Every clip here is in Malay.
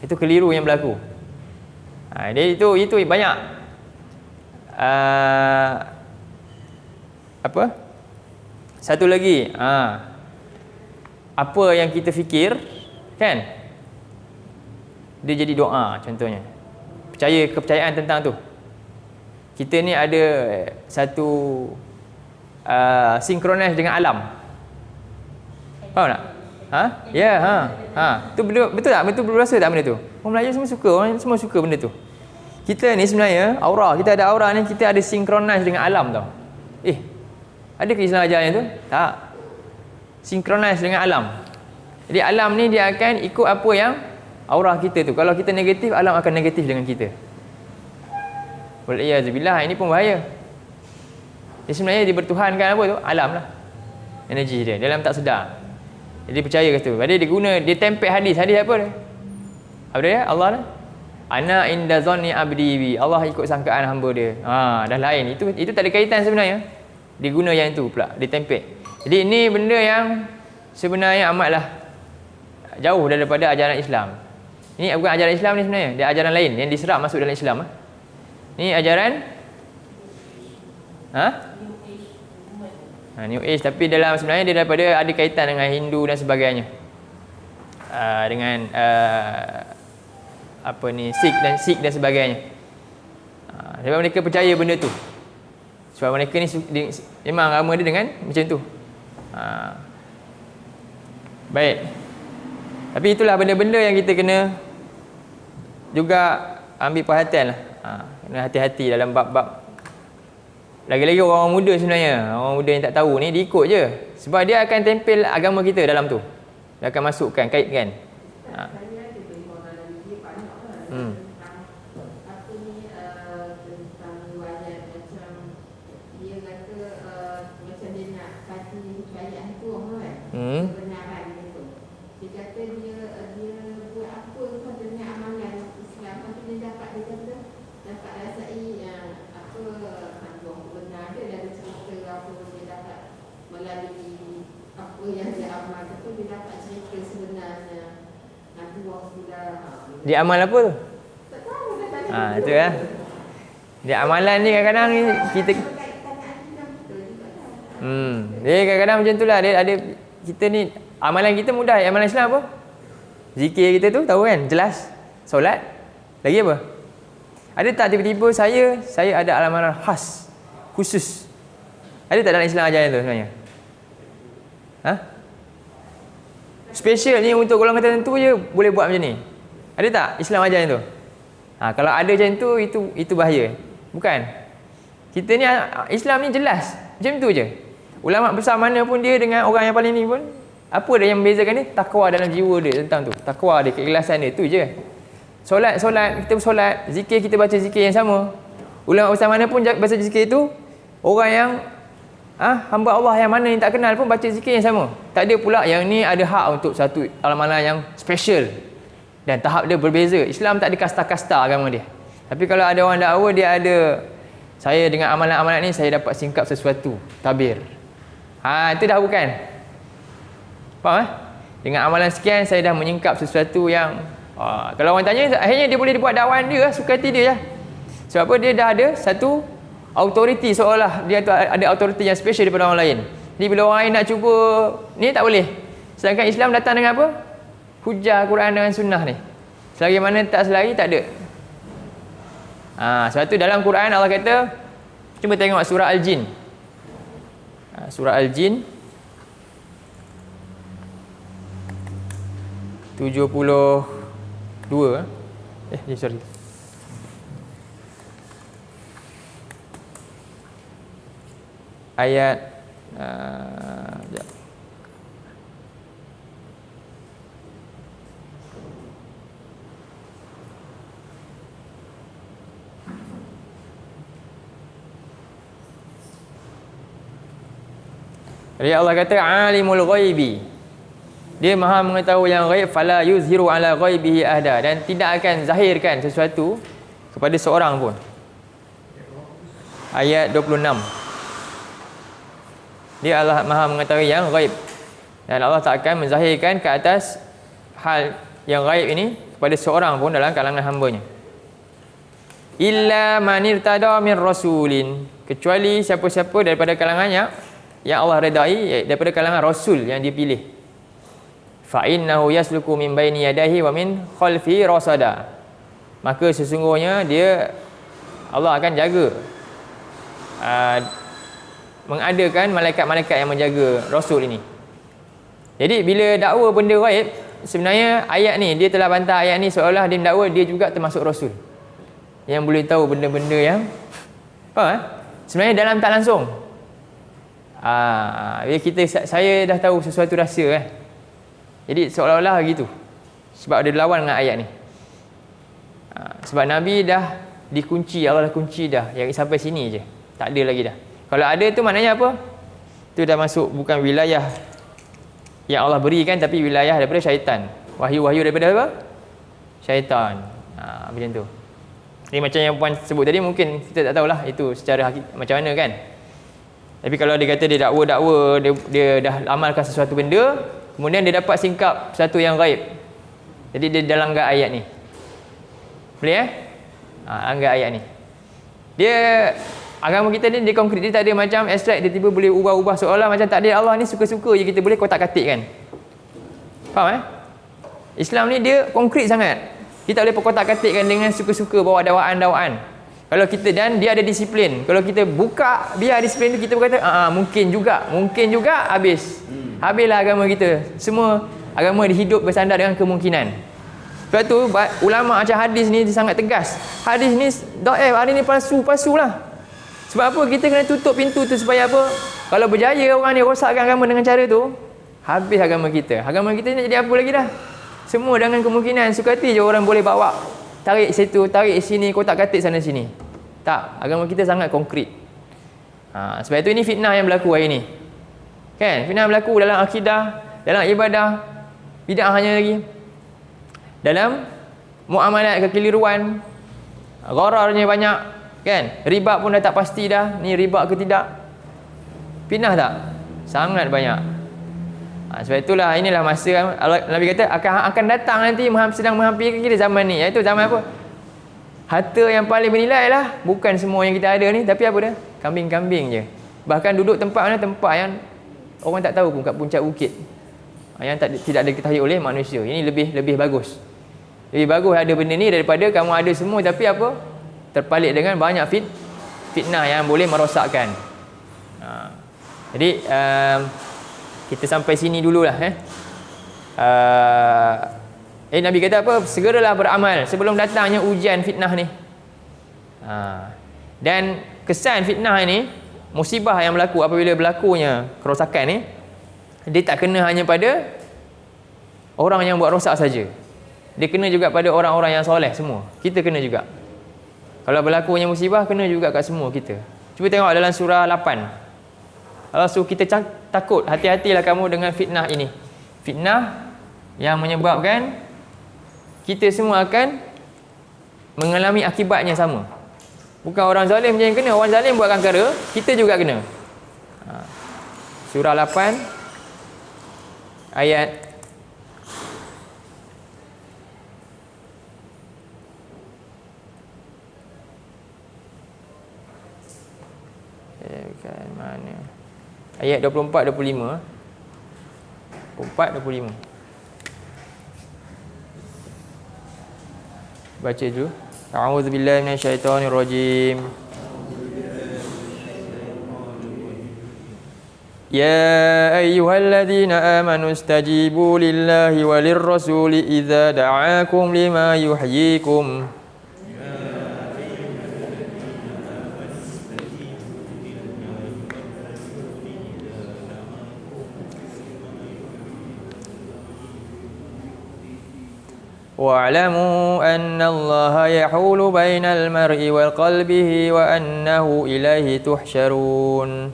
Itu keliru yang berlaku. Dia itu banyak apa? Satu lagi, apa yang kita fikir kan, dia jadi doa contohnya. Kepercayaan tentang tu. Kita ni ada satu sinkronis dengan alam. Faham tak? Tu betul tak? Betul berasa tak benda tu? Orang Melayu semua suka, orang semua suka benda tu. Kita ni sebenarnya aura, kita ada aura ni, kita ada sinkronis dengan alam tau. Ada ke Islam ajarnya tu? Tak. Sinkronis dengan alam. Jadi alam ni dia akan ikut apa yang aura kita tu. Kalau kita negatif, alam akan negatif dengan kita. Waliyazubillah, ini pun bahaya. Dia sebenarnya dia bertuhankan apa tu? Alam lah. Energi dia dalam tak sedar. Jadi percaya ke tu. Jadi dia tempel hadis. Hadis apa dia? Apa dia? Allah lah. Ana inda zanni abdi bi. Allah ikut sangkaan hamba dia. Dah lain. Itu tak ada kaitan sebenarnya. Dia guna yang itu pula, dia tempel. Jadi ini benda yang sebenarnya amatlah jauh daripada ajaran Islam. Ini bukan ajaran Islam ni sebenarnya, dia ajaran lain yang diserap masuk dalam Islam. Ini ajaran New Age, tapi dalam sebenarnya dia daripada ada kaitan dengan Hindu dan sebagainya. Dengan Sikh dan sebagainya. Sebab mereka percaya benda tu. Sebab mereka ni memang agama dia dengan macam tu. Baik. Tapi itulah benda-benda yang kita kena juga ambil perhatian lah. Kena hati-hati dalam bab-bab. Lagi-lagi orang muda sebenarnya, orang muda yang tak tahu ni, dia ikut je. Sebab dia akan tempel agama kita dalam tu. Dia akan masukkan, kaitkan. Kebenaran itu. Dia kata dia buat apa pun dengan amalan Islam, tapi dia dapat rasai apa kandung benar dia, dan cerita apa dia dapat melalui apa yang dia amalkan tu, dia dapat cerita sebenarnya. Nanti waktu dah dia amal apa tu? Tak tahu dah tak ada. Itu lah. Dia amalan ni kadang-kadang ni kita dia kadang-kadang macam tu lah. Dia ada, kita ni amalan kita mudah. Amalan Islam apa? Zikir kita tu tahu kan? Jelas. Solat. Lagi apa? Ada tak tiba-tiba saya ada amalan khas, khusus? Ada tak dalam Islam ajaran tu sebenarnya? Special ni untuk golongan tertentu je boleh buat macam ni. Ada tak Islam ajaran tu? Kalau ada macam tu, itu bahaya. Bukan. Kita ni Islam ni jelas. Macam tu je. Ulama besar mana pun dia dengan orang yang paling ni pun, apa dia yang membezakan ni? Takwa dalam jiwa dia tentang tu. Takwa dia, keikhlasan dia, tu je. Solat, kita bersolat, zikir kita baca zikir yang sama. Ulama besar mana pun baca zikir tu, orang yang hamba Allah yang mana yang tak kenal pun baca zikir yang sama. Tak ada pula yang ni ada hak untuk satu amalan yang special. Dan tahap dia berbeza. Islam tak ada kasta-kasta agama dia. Tapi kalau ada orang dakwa, dia ada, saya dengan amalan-amalan ni saya dapat singkap sesuatu, tabir. Itu dah bukan. Faham? Dengan amalan sekian saya dah menyingkap sesuatu yang kalau orang tanya, akhirnya dia boleh buat dakwaan dia, suka hati dia. Sebab apa? Dia dah ada satu authority, seolah dia tu ada authority yang special daripada orang lain. Jadi bila orang lain nak cuba ni, tak boleh. Sedangkan Islam datang dengan apa? Hujah Quran dengan sunnah ni. Selagi mana tak selari, tak ada. Sebab tu dalam Quran Allah kata, cuba tengok surah Al-Jin. Surah Al-Jin 72. Sorry. Ayat sekejap. Jadi Allah kata alimul ghaibi. Dia maha mengetahui yang ghaib, fala yuzhiru ala ghaibihi ahda, dan tidak akan zahirkan sesuatu kepada seorang pun. Ayat 26. Dia Allah maha mengetahui yang ghaib, dan Allah tak akan menzahirkan ke atas hal yang ghaib ini kepada seorang pun dalam kalangan hamba-Nya. Illa man irtada min rasulin, kecuali siapa-siapa daripada kalangannya yang Allah redai, daripada kalangan rasul yang dipilih. Fa innahu yasluku min baini yadayhi wa min khalfi rasada, maka sesungguhnya dia, Allah akan jaga, mengadakan malaikat-malaikat yang menjaga rasul ini. Jadi bila dakwa benda gaib, sebenarnya ayat ni dia telah bantah ayat ni seolah dia mendakwa dia juga termasuk rasul yang boleh tahu benda-benda yang sebenarnya dalam tak langsung. Bila saya dah tahu sesuatu rahsia jadi seolah-olah gitu. Sebab dia lawan dengan ayat ni. Sebab Nabi dah dikunci, Allah dah kunci dah, yang sampai sini je, tak ada lagi dah. Kalau ada tu maknanya apa? Tu dah masuk bukan wilayah yang Allah berikan, tapi wilayah daripada syaitan. Wahyu-wahyu daripada apa? Syaitan. Macam tu. Jadi macam yang puan sebut tadi, mungkin kita tak tahulah itu secara macam mana kan. Tapi kalau dia kata dia dakwa, dia dah amalkan sesuatu benda, kemudian dia dapat singkap satu yang gaib. Jadi dia dah langgar ayat ni. Boleh langgar ayat ni. Dia agama kita ni dia konkret, dia tak ada macam abstrak, dia tiba boleh ubah-ubah seolah macam tak ada Allah ni, suka-suka je kita boleh kotak-katik kan. Faham Islam ni dia konkret sangat. Kita boleh kotak-katikkan dengan suka-suka, bawa dawaan-dawaan. Kalau kita, dan dia ada disiplin. Kalau kita buka biar disiplin tu, kita berkata mungkin juga habislah agama kita. Semua agama dihidup bersandar dengan kemungkinan. Sebab tu ulama macam hadis ni dia sangat tegas. Hadis ni dhaif, hadis ni palsu lah. Sebab apa? Kita kena tutup pintu tu supaya apa? Kalau berjaya orang ni rosakkan agama dengan cara tu, habis agama kita. Agama kita ni jadi apa lagi dah? Semua dengan kemungkinan, sukati je orang boleh bawa, tarik situ, tarik sini, kotak-katik sana sini. Tak, agama kita sangat konkret. Sebab itu ini fitnah yang berlaku hari ni. Kan? Fitnah berlaku dalam akidah, dalam ibadah, bid'ah hanya lagi. Dalam muamalat kekeliruan, ghararnya banyak, kan? Riba pun dah tak pasti dah, ni riba ke tidak. Fitnah tak? Sangat banyak. Sebab itulah inilah masa Nabi kata akan datang nanti sedang menghampiri kita zaman ni, iaitu zaman apa? Harta yang paling bernilai lah, bukan semua yang kita ada ni, tapi apa dah? Kambing-kambing je. Bahkan duduk tempat mana, tempat yang orang tak tahu pun, kat puncak bukit, yang tidak diketahui oleh manusia. Ini lebih bagus. Lebih bagus ada benda ni daripada kamu ada semua tapi apa? Terpalit dengan banyak fitnah yang boleh merosakkan. Jadi kita sampai sini dululah. Nabi kata apa? Segeralah beramal sebelum datangnya ujian fitnah ni. Dan kesan fitnah ini, musibah yang berlaku apabila berlakunya kerosakan ni, dia tak kena hanya pada orang yang buat rosak saja. Dia kena juga pada orang-orang yang soleh semua. Kita kena juga. Kalau berlakunya musibah, kena juga kat semua kita. Cuba tengok dalam surah 8. Allah suruh kita takut, hati-hatilah kamu dengan fitnah ini. Fitnah yang menyebabkan kita semua akan mengalami akibatnya sama. Bukan orang zalim je yang kena, orang zalim buatkan perkara, kita juga kena. Surah 8 ayat mana? Ayat 24 25. 24 25. Baca dulu. A'udzubillahi minasyaitonirrajim. Ya ayyuhalladzina amanu istajibu lillahi walir rasuli idza da'akum lima yuhyikum. Wa'lamu anna Allaha yahulu bainal mar'i wa qalbihi wa annahu ilaihi tuhsyarun.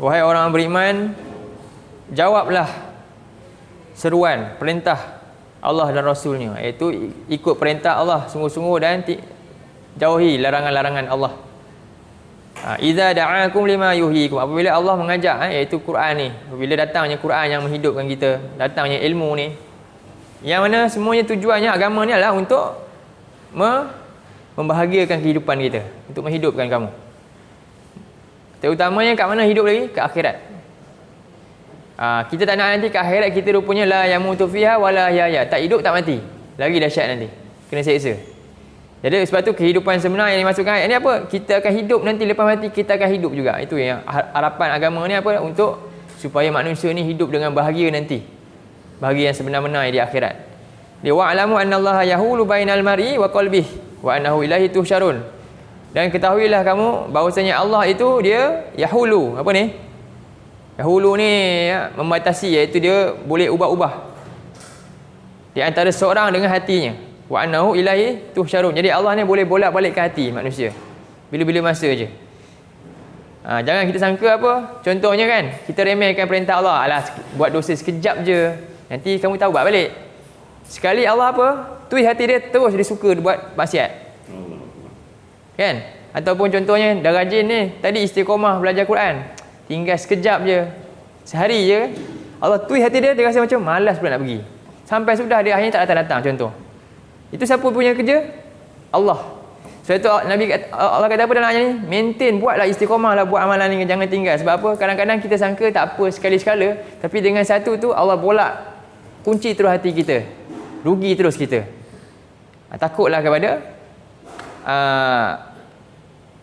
Wahai orang beriman, jawablah seruan, perintah Allah dan Rasulnya, iaitu ikut perintah Allah sungguh-sungguh dan jauhi larangan-larangan Allah. Idza da'akum lima yuhyikum, apabila Allah mengajak, iaitu Quran ni, apabila datangnya Quran yang menghidupkan kita, datangnya ilmu ni, yang mana semuanya tujuannya agama ni adalah untuk membahagiakan kehidupan kita, untuk menghidupkan kamu. Terutamanya kat mana hidup lagi? Ke akhirat. Kita tak nak nanti ke akhirat kita rupanya la yamutu fiha wala yahya, tak hidup tak mati. Lagi dahsyat nanti. Kena seksa. Jadi sebab tu kehidupan sebenar yang dimasukkan ayat ni apa? Kita akan hidup nanti, lepas mati kita akan hidup juga. Itu yang harapan agama ni apa? Untuk supaya manusia ni hidup dengan bahagia nanti. Bahagia yang sebenar-benar di akhirat. Dia wa'lamu annallaha yahulu bainal mar'i wa qalbihi wa annahu ilaihi tuhsyarun. Dan ketahuilah kamu bahawasanya Allah itu dia yahulu. Apa ni? Yahulu ni membatasi, iaitu dia boleh ubah-ubah di antara seorang dengan hatinya. Wa annahu ilaihi tuhsyarun. Jadi Allah ni boleh bolak-balik ke hati manusia bila-bila masa je. Jangan kita sangka apa, contohnya kan, kita remehkan perintah Allah. Alah, buat dosa sekejap je, nanti kamu tahu buat balik. Sekali Allah apa, tuis hati dia, terus dia suka buat maksiat. Kan? Ataupun contohnya dah rajin ni, tadi istiqomah belajar Quran, tinggal sekejap je, sehari je, Allah tuis hati dia, dia rasa macam malas pula nak pergi. Sampai sudah dia akhirnya tak datang-datang. Contoh, itu siapa punya kerja? Allah. Sebab itu Allah kata apa dalam ayat ni? Maintain, buatlah istiqomah lah, buat amalan ni, jangan tinggal. Sebab apa? Kadang-kadang kita sangka tak apa sekali-sekala, tapi dengan satu tu Allah bolak kunci terus hati kita, rugi terus kita. Takutlah kepada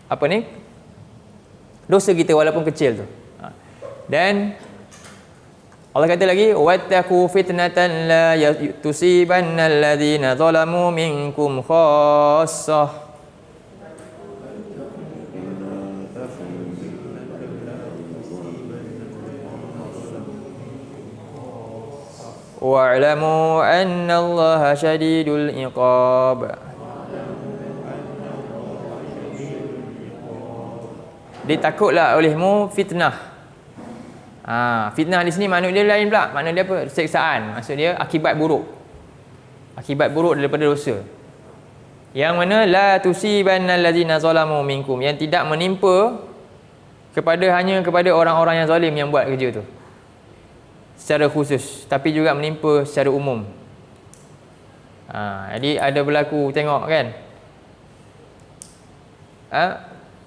apa ni, dosa kita walaupun kecil tu. Dan Allah kata lagi, wattaqu fitnatan la tusibanna alladhina zalamu minkum khassah. Wa'lamu anna Allaha syadidul iqab. Ditakutlah olehmu fitnah. Fitnah di sini makna dia lain pula. Makna dia apa? Seksaan. Maksud dia akibat buruk. Akibat buruk daripada dosa. Yang mana la tusibanna allazina zalamu minkum, yang tidak menimpa hanya kepada orang-orang yang zalim yang buat kerja tu secara khusus, tapi juga menimpa secara umum. Jadi ada berlaku, tengok kan,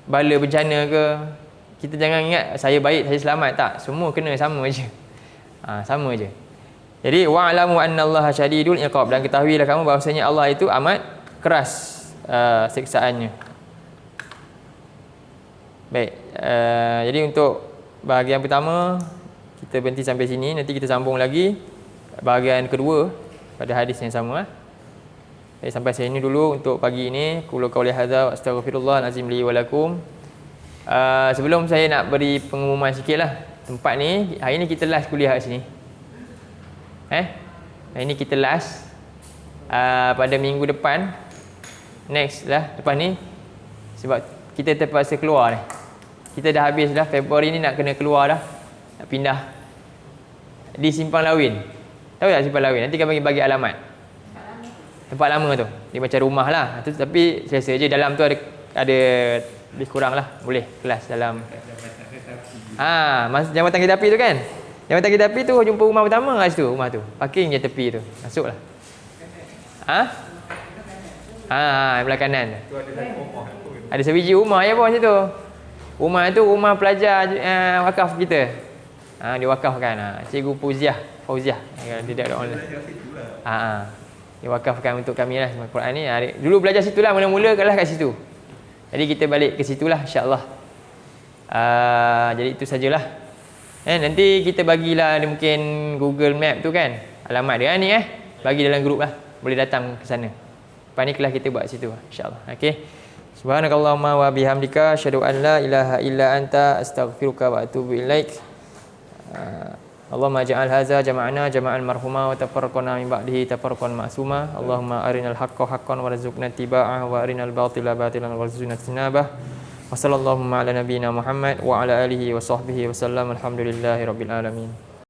bala bencana ke, kita jangan ingat saya baik, saya selamat. Tak, semua kena sama je. Sama je. Jadi wa'lamu annallaha syadidul iqab, dan ketahuilah kamu bahawasanya Allah itu amat keras siksaannya. Baik, jadi untuk bahagian pertama kita berhenti sampai sini. Nanti kita sambung lagi bahagian kedua pada hadis yang sama. Baik, sampai sini dulu untuk pagi ini. Qulu qawli hadza wa astaghfirullahal azim li wa lakum. Sebelum saya nak beri pengumuman sikit lah, tempat ni, hari ni kita last kuliah kat sini. Hari ni kita last. Pada minggu depan, next lah, lepas ni, sebab kita terpaksa keluar ni. Kita dah habis dah, Februari ni nak kena keluar dah, nak pindah di Simpang Lawin. Tahu tak Simpang Lawin? Nanti kami bagi alamat. Tempat lama tu, dia macam rumah lah tu, tapi selesa je. Dalam tu ada lebih kurang lah, boleh kelas dalam jambatan kereta api tu kan. Jambatan kereta api tu jumpa rumah pertama kat situ, rumah tu. Parking je tepi tu. Masuklah. Belah kanan. Ada sebiji rumah je pun situ. Rumah tu rumah pelajar wakaf kita. Dia wakafkan. Cikgu Fauziah. Dia ada online. Dia wakafkan untuk kami lah Al-Quran ni. Dulu belajar situ lah, mula-mula kelas kat situ. Jadi kita balik ke situlah insya-Allah. Jadi itu sajalah. Nanti kita bagilah mungkin Google Map tu kan, alamat dia ni bagi dalam grup lah. Boleh datang ke sana. Lepas ni kelas kita buat situ insya-Allah. Okey. Subhanakallahumma wa bihamdika asyhadu an la ilaha illa anta astaghfiruka wa atubu ilaik. Allahumma ja'al hadza jama'ana jama'an marhuma wa tafarraqna min ba'dihi tafarraqan ma'suma. Allahumma arinal haqqa haqqan warzuqna ittiba'ah wa arinal batila batilan warzuqna ijtinabah. Wa sallallahu ala nabiyyina Muhammad wa ala alihi wa sahbihi wa sallam. Alhamdulillahirabbil alamin.